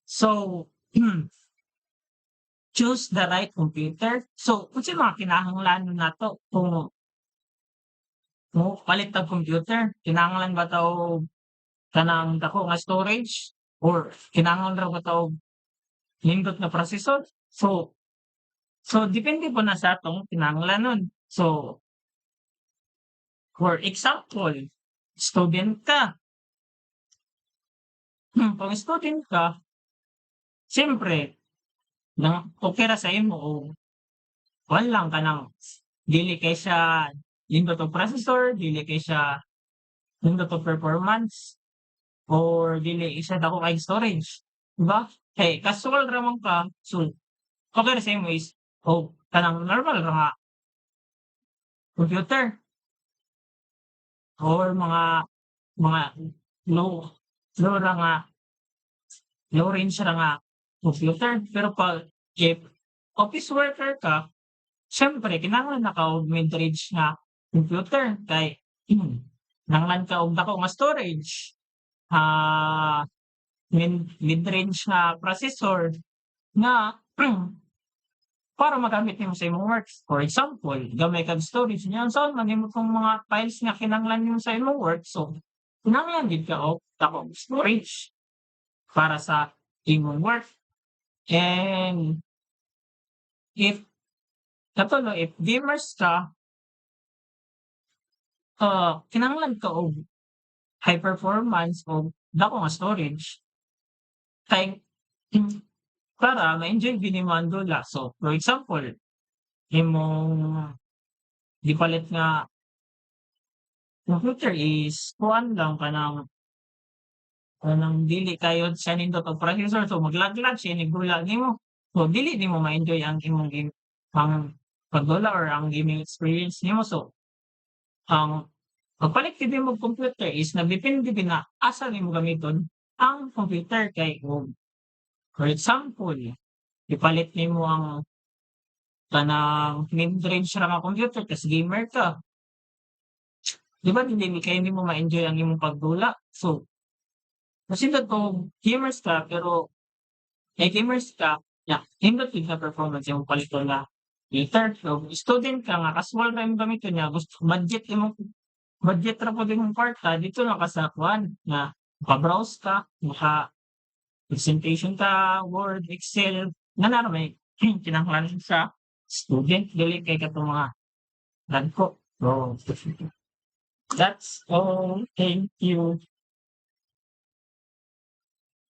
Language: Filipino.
So, choose the right computer. So, unsay mga kinahanglanon nato kung mopalit tag computer? Kinahanglan ba ta og kanang dako nga storage or kinahanglan ra ba ta og nindot nga processor? So depende po na sa atong kinahanglanon. So, for example, student ka, kung student ka, siyempre okey ra sa imo og kuwan lang kanang dili kay siya nindot og processor, dili kay siya nindot og performance, or dili siya dako kaayong storage, 'di ba? Kay casual ra man ka, so okey ra sa imo is kanang normal ra nga computer or mga low low ra nga low range ra nga computer. Pero 'pag if office worker ka, siyempre kinahanglan na ka og mid-range nga computer kay nanglan ka og dako nga storage, ah, mid-range nga processor nga para magamit nimo sa imong works. For example, gamay kag storage niya unsaon man nimo tong mga files nga kinahanglan nimo sa imong work, so kinahanglan gid ka og dakong storage para sa imong work. And if katulo if gamers ka, kinahanglan ka og high performance o dako nga storage kay para ma-enjoy gid nimo ang dula. So, for example, imong gipalit nga computer is kuhaan lang kanang dili kayod siya nindot og processor, so maglaglag siya inig dula nimo. So, dili nimo ma-enjoy ang imong ang pagdula or ang gaming experience nimo. So, ang pagpalit gid nimo og computer is nagdepende din na asa nimo gamiton ang computer kay kung for example, ipalit nimo ang kanang mid-range ra nga computer tas gamer ka, 'di ba dili kay nimo ma-enjoy ang imong pagdula. So, masindot kung gamers ka pero gamers ka, nindot gid nga performance imong paliton nga computer. So, student ka nga casual ra imong gamiton niya gusto budget ra pud imong kwarta dito lang ka sa kuan nga maka-browse ka, maka-presentation ka, Word, Excel, nga na may kinahanglan sa student dili kay katong mga dagko. So, that's all. Thank you.